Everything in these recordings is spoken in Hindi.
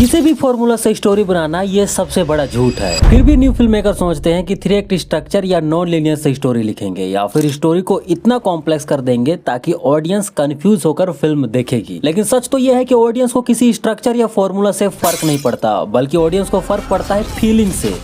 किसी भी फॉर्मूला से स्टोरी बनाना ये सबसे बड़ा झूठ है। फिर भी न्यू फिल्म मेकर सोचते हैं कि 3 एक्ट स्ट्रक्चर या नॉन लीनियर से स्टोरी लिखेंगे या फिर स्टोरी को इतना कॉम्प्लेक्स कर देंगे ताकि ऑडियंस कंफ्यूज होकर फिल्म देखेगी। लेकिन सच तो यह है कि ऑडियंस को किसी स्ट्रक्चर या फॉर्मूला से फर्क नहीं पड़ता, बल्कि ऑडियंस को फर्क पड़ता है फीलिंग से।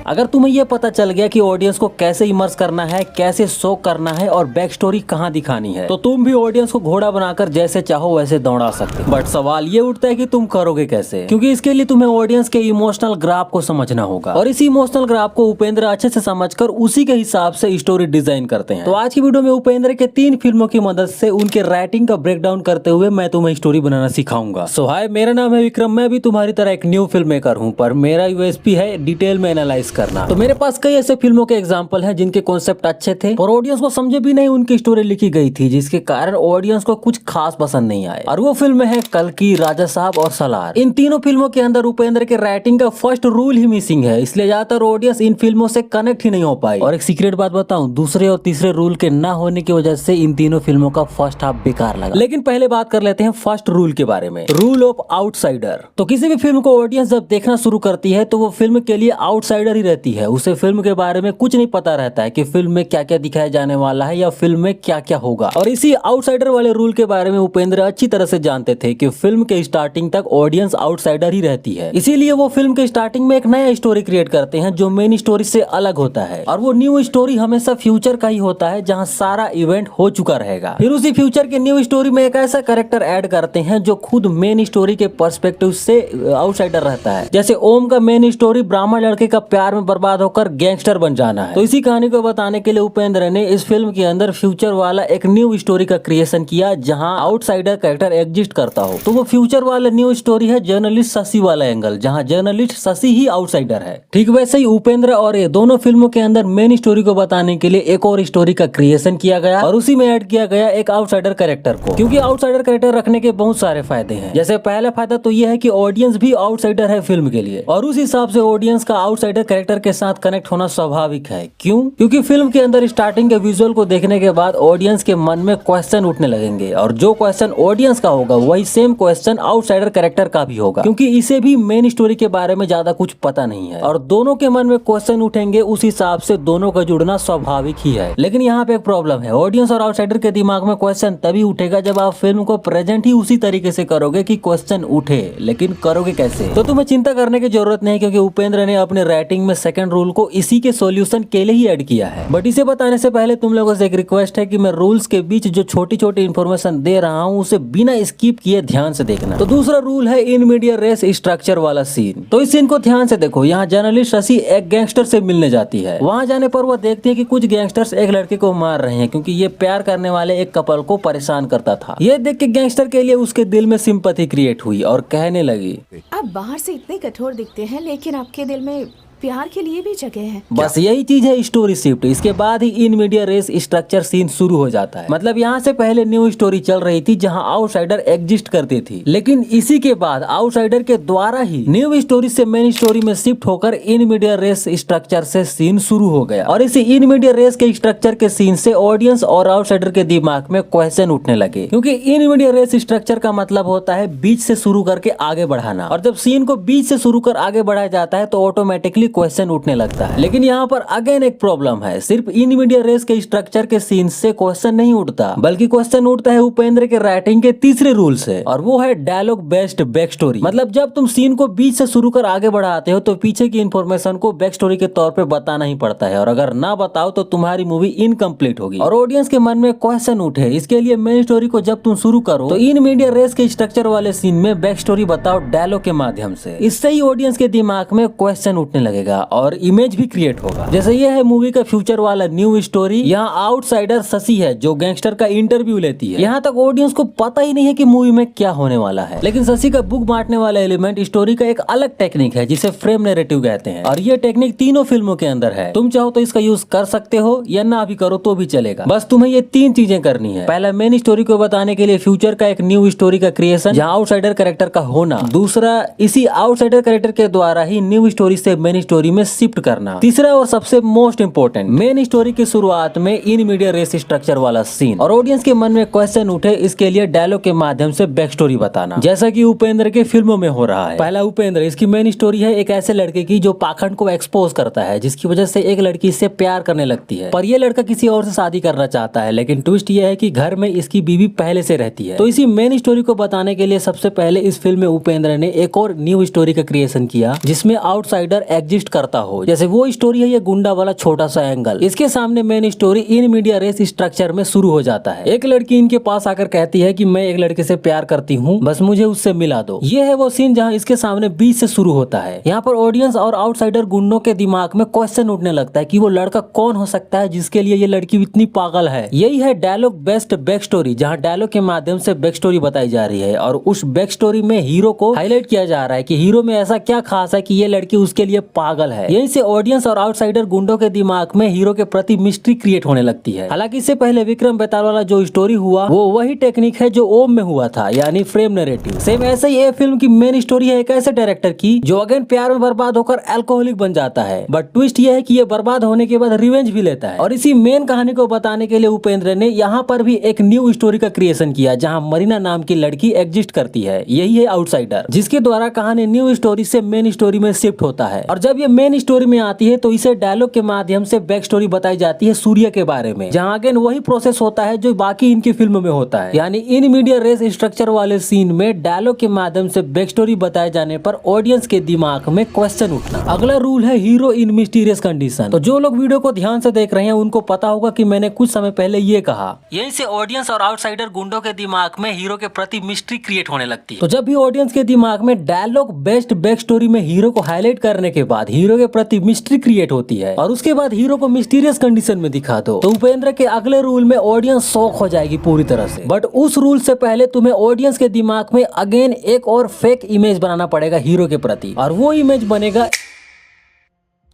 अगर तुम्हें यह पता चल गया कि ऑडियंस को कैसे इमर्स करना है, कैसे शो करना है और बैक स्टोरी कहां दिखानी है, तो तुम भी ऑडियंस को घोड़ा बनाकर जैसे चाहो वैसे दौड़ा सकते हो। बट सवाल ये उठता है कि तुम करोगे कैसे, क्योंकि इसके लिए तुम्हें ऑडियंस के इमोशनल ग्राफ को समझना होगा और इसी इमोशनल ग्राफ को उपेंद्र अच्छे से समझकर उसी के हिसाब से स्टोरी डिजाइन करते हैं। तो आज की वीडियो में उपेंद्र के 3 फिल्मों की मदद से उनके राइटिंग का ब्रेकडाउन करते हुए मैं तुम्हें स्टोरी बनाना सिखाऊंगा। सो हाय, मेरा नाम है विक्रम। मैं भी तुम्हारी तरह एक न्यू फिल्म मेकर हूँ, पर मेरा यूएसपी है डिटेल में एनालाइज करना। तो मेरे पास कई ऐसे फिल्मों के एग्जांपल हैं जिनके कॉन्सेप्ट अच्छे थे और ऑडियंस को समझे भी नहीं उनकी स्टोरी लिखी गई थी, जिसके कारण ऑडियंस को कुछ खास पसंद नहीं आए। और वो फिल्म है कल्कि, राजा साहब और सलार। इन तीनों फिल्मों के अंदर उपेंद्र के राइटिंग का फर्स्ट रूल ही मिसिंग है, इसलिए ज्यादातर ऑडियंस इन फिल्मों से कनेक्ट ही नहीं हो पाई। और एक सीक्रेट बात बताऊं, दूसरे और तीसरे रूल के ना होने की वजह से इन तीनों फिल्मों का फर्स्ट हाफ बेकार लगा। लेकिन पहले बात कर लेते हैं फर्स्ट रूल के बारे में, रूल ऑफ आउटसाइडर। तो किसी भी फिल्म को ऑडियंस जब देखना शुरू करती है तो वो फिल्म के लिए आउटसाइडर ही रहती है। उसे फिल्म के बारे में कुछ नहीं पता रहता है कि फिल्म में क्या क्या दिखाया जाने वाला है या फिल्म में क्या क्या होगा। और इसी आउटसाइडर वाले रूल के बारे में उपेंद्र अच्छी तरह से जानते थे कि फिल्म के स्टार्टिंग तक ऑडियंस आउटसाइडर ही रहती है। इसीलिए वो फिल्म के स्टार्टिंग में एक नया स्टोरी क्रिएट करते हैं जो मेन स्टोरी से अलग होता है। और वो न्यू स्टोरी हमेशा फ्यूचर का ही होता है, जहाँ सारा इवेंट हो चुका रहेगा। फिर उसी फ्यूचर के न्यू स्टोरी में एक ऐसा कैरेक्टर ऐड करते हैं जो खुद मेन स्टोरी के पर्सपेक्टिव से आउटसाइडर रहता है। जैसे ओम का मेन स्टोरी ब्राह्मण लड़के का प्यार में बर्बाद होकर गैंगस्टर बन जाना है। तो इसी कहानी को बताने के लिए उपेंद्र ने इस फिल्म के अंदर फ्यूचर वाला एक न्यू स्टोरी का क्रिएशन किया, जहां आउटसाइडर कैरेक्टर एग्जिस्ट करता हो। तो वो फ्यूचर वाला न्यू स्टोरी है जर्नलिस्ट शशि वाला एंगल, जहां जर्नलिस्ट शशि ही आउटसाइडर है। ठीक वैसे ही उपेंद्र और ये दोनों फिल्मों के अंदर मेन स्टोरी को बताने के लिए एक और स्टोरी का क्रिएशन किया गया और उसी में ऐड किया गया एक आउटसाइडर कैरेक्टर को। क्योंकि आउटसाइडर कैरेक्टर रखने के बहुत सारे फायदे हैं। जैसे पहला फायदा तो यह है कि ऑडियंस भी आउटसाइडर है फिल्म के लिए, और उस हिसाब से ऑडियंस का आउटसाइडर कैरेक्टर के साथ कनेक्ट होना स्वाभाविक है। क्यों? क्योंकि फिल्म के अंदर स्टार्टिंग के विजुअल को देखने के बाद ऑडियंस के मन में क्वेश्चन उठने लगेंगे, और जो क्वेश्चन ऑडियंस का होगा वही सेम क्वेश्चन आउटसाइडर कैरेक्टर का भी होगा, क्योंकि इसे भी मेन स्टोरी के बारे में ज्यादा कुछ पता नहीं है। और दोनों के मन में क्वेश्चन उठेंगे, उस हिसाब से दोनों का जुड़ना स्वाभाविक ही है। लेकिन यहाँ पे एक प्रॉब्लम है, ऑडियंस और आउटसाइडर के दिमाग में क्वेश्चन तभी उठेगा जब आप फिल्म को प्रेजेंट ही उसी तरीके से करोगे कि क्वेश्चन उठे। लेकिन करोगे कैसे? तो तुम्हें चिंता करने की जरूरत नहीं, क्योंकि उपेंद्र ने अपने राइटिंग में सेकंड रूल को इसी के सॉल्यूशन के लिए ही ऐड किया है। बट इसे बताने से पहले तुम लोगों से एक रिक्वेस्ट है कि मैं रूल्स के बीच जो छोटी छोटी इन्फॉर्मेशन दे रहा हूँ उसे बिना स्किप किए ध्यान से देखना। तो दूसरा रूल है इन मीडिया रेस स्ट्रक्चर वाला सीन। तो इस सीन को ध्यान से देखो। यहाँ जर्नलिस्ट शशि एक गैंगस्टर से मिलने जाती है। वहाँ जाने पर वह देखती है कि कुछ गैंगस्टर्स एक लड़के को मार रहे हैं, क्योंकि ये प्यार करने वाले एक कपल को परेशान करता था। ये देख के गैंगस्टर के लिए उसके दिल में सिंपैथी क्रिएट हुई और कहने लगी, आप बाहर से इतने कठोर दिखते हैं, लेकिन आपके दिल में प्यार के लिए भी जगह है। बस यही चीज है स्टोरी शिफ्ट। इसके बाद ही इन मीडिया रेस स्ट्रक्चर सीन शुरू हो जाता है। मतलब यहाँ से पहले न्यू स्टोरी चल रही थी जहाँ आउटसाइडर एग्जिस्ट करती थी, लेकिन इसी के बाद आउटसाइडर के द्वारा ही न्यू स्टोरी से मेन स्टोरी में शिफ्ट होकर इन मीडिया रेस स्ट्रक्चर से सीन शुरू हो गया। और इसी इन मीडिया रेस के स्ट्रक्चर के सीन से ऑडियंस और आउटसाइडर के दिमाग में क्वेश्चन उठने लगे, क्योंकि इन मीडिया रेस स्ट्रक्चर का मतलब होता है बीच से शुरू करके आगे बढ़ाना। और जब सीन को बीच से शुरू कर आगे बढ़ाया जाता है तो ऑटोमेटिकली क्वेश्चन उठने लगता है। लेकिन यहाँ पर अगेन एक प्रॉब्लम है, सिर्फ इन मीडिया रेस के स्ट्रक्चर के सीन से क्वेश्चन नहीं उठता, बल्कि क्वेश्चन उठता है उपेंद्र के राइटिंग के तीसरे रूल से, और वो है डायलॉग बेस्ड बैक स्टोरी। मतलब जब तुम सीन को बीच से शुरू कर आगे बढ़ाते हो तो पीछे की इन्फॉर्मेशन को बैक स्टोरी के तौर पे बताना ही पड़ता है, और अगर ना बताओ तो तुम्हारी मूवी इनकम्प्लीट होगी और ऑडियंस के मन में क्वेश्चन उठे। इसके लिए मेन स्टोरी को जब तुम शुरू करो तो इन मीडिया रेस के स्ट्रक्चर वाले सीन में बैक स्टोरी बताओ डायलॉग के माध्यम से। इससे ही ऑडियंस के दिमाग में क्वेश्चन उठने लगेगा और इमेज भी क्रिएट होगा। जैसे ये है मूवी का फ्यूचर वाला न्यू स्टोरी। यहाँ आउटसाइडर शशि है जो गैंगस्टर का इंटरव्यू लेती है। यहाँ तक ऑडियंस को पता ही नहीं है कि मूवी में क्या होने वाला है, लेकिन शशि का बुक बांटने वाला एलिमेंट स्टोरी का एक अलग टेक्निक है जिसे फ्रेम नैरेटिव कहते हैं, और ये टेक्निक तीनों फिल्मों के अंदर है। तुम चाहो तो इसका यूज कर सकते हो या ना भी करो तो भी चलेगा। बस तुम्हें ये 3 चीजें करनी है। पहला, मेन स्टोरी को बताने के लिए फ्यूचर का एक न्यू स्टोरी का क्रिएशन जहाँ आउटसाइडर कैरेक्टर का होना। दूसरा, इसी आउटसाइडर कैरेक्टर के द्वारा ही न्यू स्टोरी से मेन स्टोरी में शिफ्ट करना। तीसरा और सबसे मोस्ट इम्पोर्टेंट, मेन स्टोरी की शुरुआत में इन मीडिया रेस स्ट्रक्चर वाला सीन और ऑडियंस के मन में क्वेश्चन उठे, इसके लिए डायलॉग के माध्यम से बैक स्टोरी बताना, जैसा कि उपेंद्र के फिल्मों में हो रहा है। पहला उपेंद्र, इसकी मेन स्टोरी है एक ऐसे लड़के की जो पाखंड को एक्सपोज करता है, जिसकी वजह से एक लड़की इससे प्यार करने लगती है, पर यह लड़का किसी और से शादी करना चाहता है। लेकिन ट्विस्ट यह है कि घर में इसकी बीवी पहले से रहती है। तो इसी मेन स्टोरी को बताने के लिए सबसे पहले इस फिल्म में उपेंद्र ने एक और न्यू स्टोरी का क्रिएशन किया, जिसमें आउटसाइडर एग्जिस्ट करता हो। जैसे वो स्टोरी है ये गुंडा वाला छोटा सा एंगल। इसके सामने main story in media race structure में शुरू हो जाता है। एक लड़की इनके पास आकर कहती है कि मैं एक लड़के से प्यार करती हूँ, बस मुझे उससे मिला दो। ये है वो सीन जहाँ इसके सामने बीच से शुरू होता है। यहाँ पर ऑडियंस और आउटसाइडर गुंडों के दिमाग में क्वेश्चन उठने लगता है कि वो लड़का कौन हो सकता है जिसके लिए ये लड़की इतनी पागल है। यही है डायलॉग बेस्ड बैक स्टोरी, जहाँ डायलॉग के माध्यम से बैक स्टोरी बताई जा रही है और उस बैक स्टोरी में हीरो को हाईलाइट किया जा रहा है कि हीरो में ऐसा क्या खास है कि ये लड़की उसके लिए पागल है। यहीं से ऑडियंस और आउटसाइडर गुंडों के दिमाग में हीरो के प्रति मिस्ट्री क्रिएट होने लगती है। हालांकि इससे पहले विक्रम बेताल वाला जो स्टोरी हुआ वो वही टेक्निक है जो ओम में हुआ था, यानी फ्रेम नैरेटिव। सेम ऐसे ही ये फिल्म की मेन स्टोरी है एक ऐसे डायरेक्टर की जो अगेन प्यार में बर्बाद होकर अल्कोहलिक बन जाता है, बट ट्विस्ट ये है कि ये बर्बाद होने के बाद रिवेंज भी लेता है। और इसी मेन कहानी को बताने के लिए उपेंद्र ने यहाँ पर भी एक न्यू स्टोरी का क्रिएशन किया, जहाँ मरीना नाम की लड़की एग्जिस्ट करती है। यही है आउटसाइडर, जिसके द्वारा कहानी न्यू स्टोरी से मेन स्टोरी में शिफ्ट होता है। और जब ये मेन स्टोरी में आती है तो इसे डायलॉग के माध्यम से बैक स्टोरी बताई जाती है सूर्य के बारे में, जहाँ अगेन वही प्रोसेस होता है जो बाकी इनकी फिल्म में होता है। यानी इन मीडिया रेस स्ट्रक्चर वाले सीन में डायलॉग के माध्यम से बैक स्टोरी बताए जाने पर ऑडियंस के दिमाग में क्वेश्चन उठना। अगला रूल है हीरो इन मिस्टीरियस कंडीशन। तो जो लोग वीडियो को ध्यान से देख रहे हैं उनको पता होगा कि मैंने कुछ समय पहले ये कहा, यहीं से ऑडियंस और आउटसाइडर गुंडों के दिमाग में हीरो के प्रति मिस्ट्री क्रिएट होने लगती है। तो जब भी ऑडियंस के दिमाग में डायलॉग बेस्ड बैक स्टोरी में हीरो को हाईलाइट करने के बाद हीरो के प्रति मिस्ट्री क्रिएट होती है और उसके बाद हीरो को मिस्टीरियस कंडीशन में दिखा दो, तो उपेंद्र के अगले रूल में ऑडियंस शॉक हो जाएगी पूरी तरह से। बट उस रूल से पहले तुम्हें ऑडियंस के दिमाग में अगेन एक और फेक इमेज बनाना पड़ेगा हीरो के प्रति, और वो इमेज बनेगा।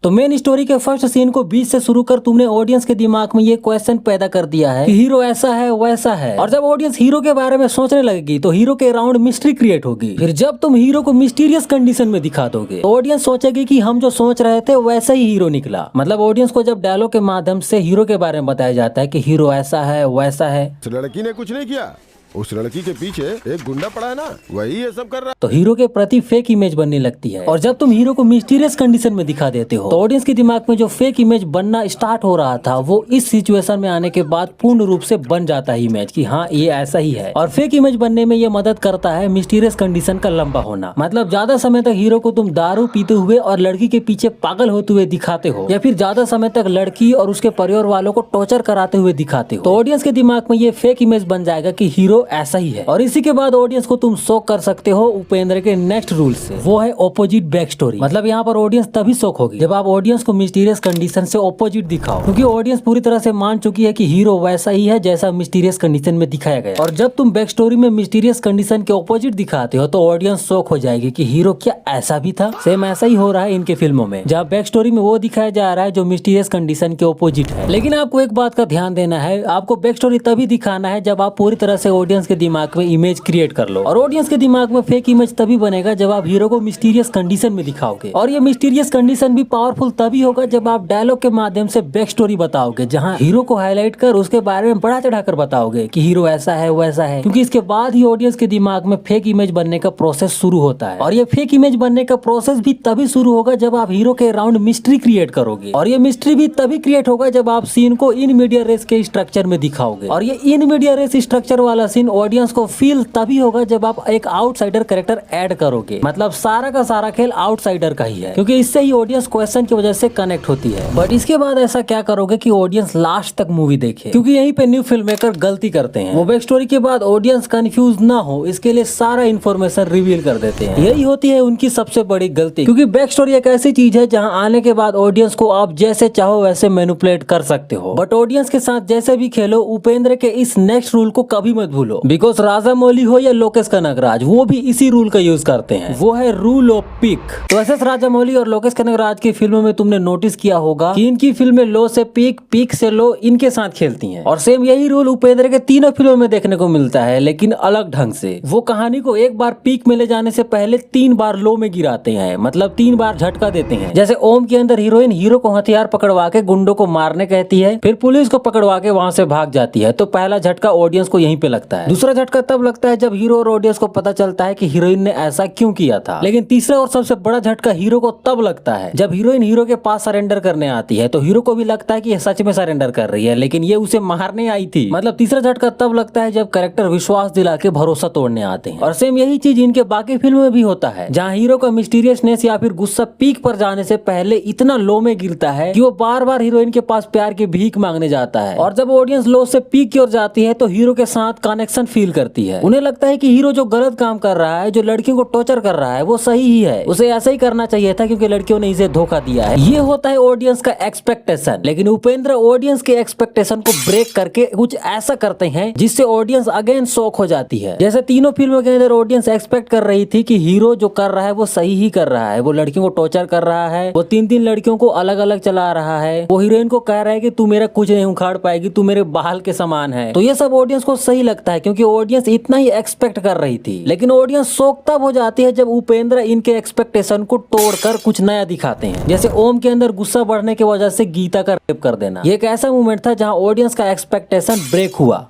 तो मेन स्टोरी के फर्स्ट सीन को बीच से शुरू कर तुमने ऑडियंस के दिमाग में ये क्वेश्चन पैदा कर दिया है कि हीरो ऐसा है वैसा है, और जब ऑडियंस हीरो के बारे में सोचने लगेगी तो हीरो के अराउंड मिस्ट्री क्रिएट होगी। फिर जब तुम हीरो को मिस्टीरियस कंडीशन में दिखा दोगे तो ऑडियंस सोचेगी कि हम जो सोच रहे थे वैसा ही हीरो निकला। मतलब ऑडियंस को जब डायलॉग के माध्यम से हीरो के बारे में बताया जाता है कि हीरो ऐसा है वैसा है, लड़की ने कुछ नहीं किया, उस लड़की के पीछे एक गुंडा पड़ा है ना, वही ये सब कर रहा है, तो हीरो के प्रति फेक इमेज बनने लगती है। और जब तुम हीरो को मिस्टीरियस कंडीशन में दिखा देते हो तो ऑडियंस के दिमाग में जो फेक इमेज बनना स्टार्ट हो रहा था वो इस सिचुएशन में आने के बाद पूर्ण रूप से बन जाता है इमेज कि हाँ ये ऐसा ही है। और फेक इमेज बनने में ये मदद करता है मिस्टीरियस कंडीशन का लंबा होना। मतलब ज्यादा समय तक हीरो को तुम दारू पीते हुए और लड़की के पीछे पागल होते हुए दिखाते हो, या फिर ज्यादा समय तक लड़की और उसके परिवार वालों को टॉर्चर कराते हुए दिखाते हो, तो ऑडियंस के दिमाग में ये फेक इमेज बन जाएगा कि हीरो ऐसा ही है। और इसी के बाद ऑडियंस को तुम शॉक कर सकते हो उपेंद्र के नेक्स्ट रूल से, वो है ऑपोजिट बैक स्टोरी। मतलब यहाँ पर ऑडियंस तभी शॉक होगी जब आप ऑडियंस को मिस्टीरियस कंडीशन से ऑपोजिट दिखाओ, क्योंकि ऑडियंस पूरी तरह से मान चुकी है कि हीरो वैसा ही है जैसा मिस्टीरियस कंडीशन में दिखाया गया। और जब तुम बैक स्टोरी में मिस्टीरियस कंडीशन के ऑपोजिट दिखाते हो तो ऑडियंस शॉक हो जाएगी कि हीरो क्या ऐसा भी था। सेम ऐसा ही हो रहा है इनके फिल्मों में, जहाँ बैक स्टोरी में वो दिखाया जा रहा है जो मिस्टीरियस कंडीशन के ऑपोजिट है। लेकिन आपको एक बात का ध्यान देना है, आपको बैक स्टोरी तभी दिखाना है जब आप पूरी तरह से ऑडियंस के दिमाग में इमेज क्रिएट कर लो। और ऑडियंस के दिमाग में फेक इमेज तभी बनेगा जब आप हीरो को मिस्टीरियस कंडीशन में दिखाओगे। और ये मिस्टीरियस कंडीशन भी पावरफुल तभी होगा जब आप डायलॉग के माध्यम से बैक स्टोरी बताओगे, जहां हीरो को हाईलाइट कर उसके बारे में बढ़ा चढ़ाकर बताओगे कि हीरो ऐसा है वैसा है, क्योंकि इसके बाद ही ऑडियंस के दिमाग में फेक इमेज बनने का प्रोसेस शुरू होता है। और ये फेक इमेज बनने का प्रोसेस भी तभी शुरू होगा जब आप हीरो के अराउंड मिस्ट्री क्रिएट करोगे। और ये मिस्ट्री भी तभी क्रिएट होगा जब आप सीन को इन मीडिया रेस के स्ट्रक्चर में दिखाओगे। और ये इन मीडिया रेस स्ट्रक्चर वाला सीन ऑडियंस को फील तभी होगा जब आप एक आउटसाइडर कैरेक्टर ऐड करोगे। मतलब सारा का सारा खेल आउटसाइडर का ही है, क्योंकि इससे ही ऑडियंस क्वेश्चन की वजह से कनेक्ट होती है। बट इसके बाद ऐसा क्या करोगे कि ऑडियंस लास्ट तक मूवी देखे, क्योंकि यहीं पे न्यू फिल्म मेकर गलती करते हैं। वो बैक स्टोरी के बाद ऑडियंस कंफ्यूज ना हो इसके लिए सारा इन्फॉर्मेशन रिवील कर देते हैं। यही होती है उनकी सबसे बड़ी गलती, क्योंकि बैक स्टोरी एक ऐसी चीज है जहां आने के बाद ऑडियंस को आप जैसे चाहो वैसे मैनिपुलेट कर सकते हो। बट ऑडियंस के साथ जैसे भी खेलो, उपेंद्र के इस नेक्स्ट रूल को कभी मत भूलो। हो, बिकॉज राजा मौली हो या लोकेश कनगराज, वो भी इसी रूल का यूज करते हैं, वो है रूल ऑफ पिक। तो ऐसे राजा मौली और लोकेश कनगराज की फिल्मों में तुमने नोटिस किया होगा कि इनकी फिल्में लो से पिक, पिक से लो इनके साथ खेलती हैं। और सेम यही रूल उपेंद्र के तीनों फिल्मों में देखने को मिलता है, लेकिन अलग ढंग से। वो कहानी को एक बार पीक में ले जाने से पहले 3 बार लो में गिराते हैं, मतलब 3 बार झटका देते हैं। जैसे ओम के अंदर हीरोइन हीरो को हथियार पकड़वा के गुंडों को मारने कहती है, फिर पुलिस को पकड़वा के वहां से भाग जाती है, तो पहला झटका ऑडियंस को यहीं पे लगता है। दूसरा झटका तब लगता है जब हीरो और ऑडियंस को पता चलता है कि हीरोइन ने ऐसा क्यों किया था। लेकिन तीसरा और सबसे बड़ा झटका हीरो को तब लगता है जब हीरोइन हीरो के पास सरेंडर करने आती है, तो हीरो को भी लगता है कि ये सच में सरेंडर कर रही है, लेकिन ये उसे मारने आई थी। मतलब तीसरा झटका तब लगता है जब कैरेक्टर विश्वास दिला के भरोसा तोड़ने आते हैं। और सेम यही चीज इनके बाकी फिल्मों में भी होता है, जहाँ हीरो का मिस्टीरियसनेस या फिर गुस्सा पीक पर जाने से पहले इतना लो में गिरता है कि वो बार बार हीरोइन के पास प्यार की भीख मांगने जाता है। और जब ऑडियंस लो से पीक की ओर जाती है तो हीरो के साथ कनेक्शन फील करती है। उन्हें लगता है कि हीरो जो गलत काम कर रहा है, जो लड़कियों को टॉर्चर कर रहा है, वो सही ही है, उसे ऐसा ही करना चाहिए था क्योंकि लड़कियों ने इसे धोखा दिया है। ये होता है ऑडियंस का एक्सपेक्टेशन। लेकिन उपेंद्र ऑडियंस के एक्सपेक्टेशन को ब्रेक करके कुछ ऐसा करते हैं जिससे ऑडियंस अगेन शॉक हो जाती है। जैसे तीनों फिल्मों के अंदर ऑडियंस एक्सपेक्ट कर रही थी कि हीरो जो कर रहा है वो सही ही कर रहा है, वो लड़कियों को टॉर्चर कर रहा है, वो 3-3 लड़कियों को अलग अलग चला रहा है, वो हीरोइन को कह रहा है कि तू मेरा कुछ नहीं उखाड़ पाएगी, तू मेरे बाल के समान है। तो ये सब ऑडियंस को सही लगता है क्योंकि ऑडियंस इतना ही एक्सपेक्ट कर रही थी। लेकिन ऑडियंस शॉक तब हो जाती है जब उपेंद्र इनके एक्सपेक्टेशन को तोड़कर कुछ नया दिखाते हैं। जैसे ओम के अंदर गुस्सा बढ़ने की वजह से गीता का रेप कर देना, ये एक ऐसा मूवमेंट था जहां ऑडियंस का एक्सपेक्टेशन ब्रेक हुआ।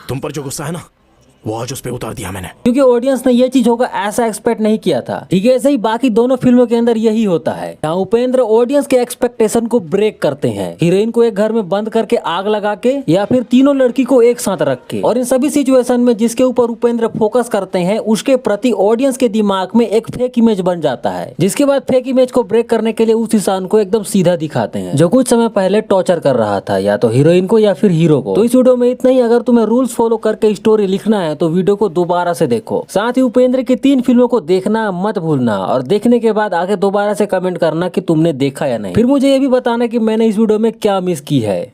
तुम पर जो गुस्सा है ना, वो आज उस पे उतार दिया मैंने, क्योंकि ऑडियंस ने ये चीज होगा ऐसा एक्सपेक्ट नहीं किया था। ठीक है, ऐसे ही बाकी दोनों फिल्मों के अंदर यही होता है, जहाँ उपेंद्र ऑडियंस के एक्सपेक्टेशन को ब्रेक करते हैं, हीरोइन को एक घर में बंद करके आग लगा के या फिर तीनों लड़की को एक साथ रख के। और इन सभी सिचुएशन में जिसके ऊपर उपेंद्र फोकस करते हैं उसके प्रति ऑडियंस के दिमाग में एक फेक इमेज बन जाता है, जिसके बाद फेक इमेज को ब्रेक करने के लिए उस इंसान को एकदम सीधा दिखाते हैं जो कुछ समय पहले टॉर्चर कर रहा था, या तो हीरोइन को या फिर हीरो को। तो इस वीडियो में इतना ही। अगर तुम्हें रूल्स फॉलो करके स्टोरी लिखना है तो वीडियो को दोबारा से देखो। साथ ही उपेंद्र की 3 फिल्मों को देखना मत भूलना, और देखने के बाद आगे दोबारा से कमेंट करना कि तुमने देखा या नहीं। फिर मुझे ये भी बताना कि मैंने इस वीडियो में क्या मिस की है।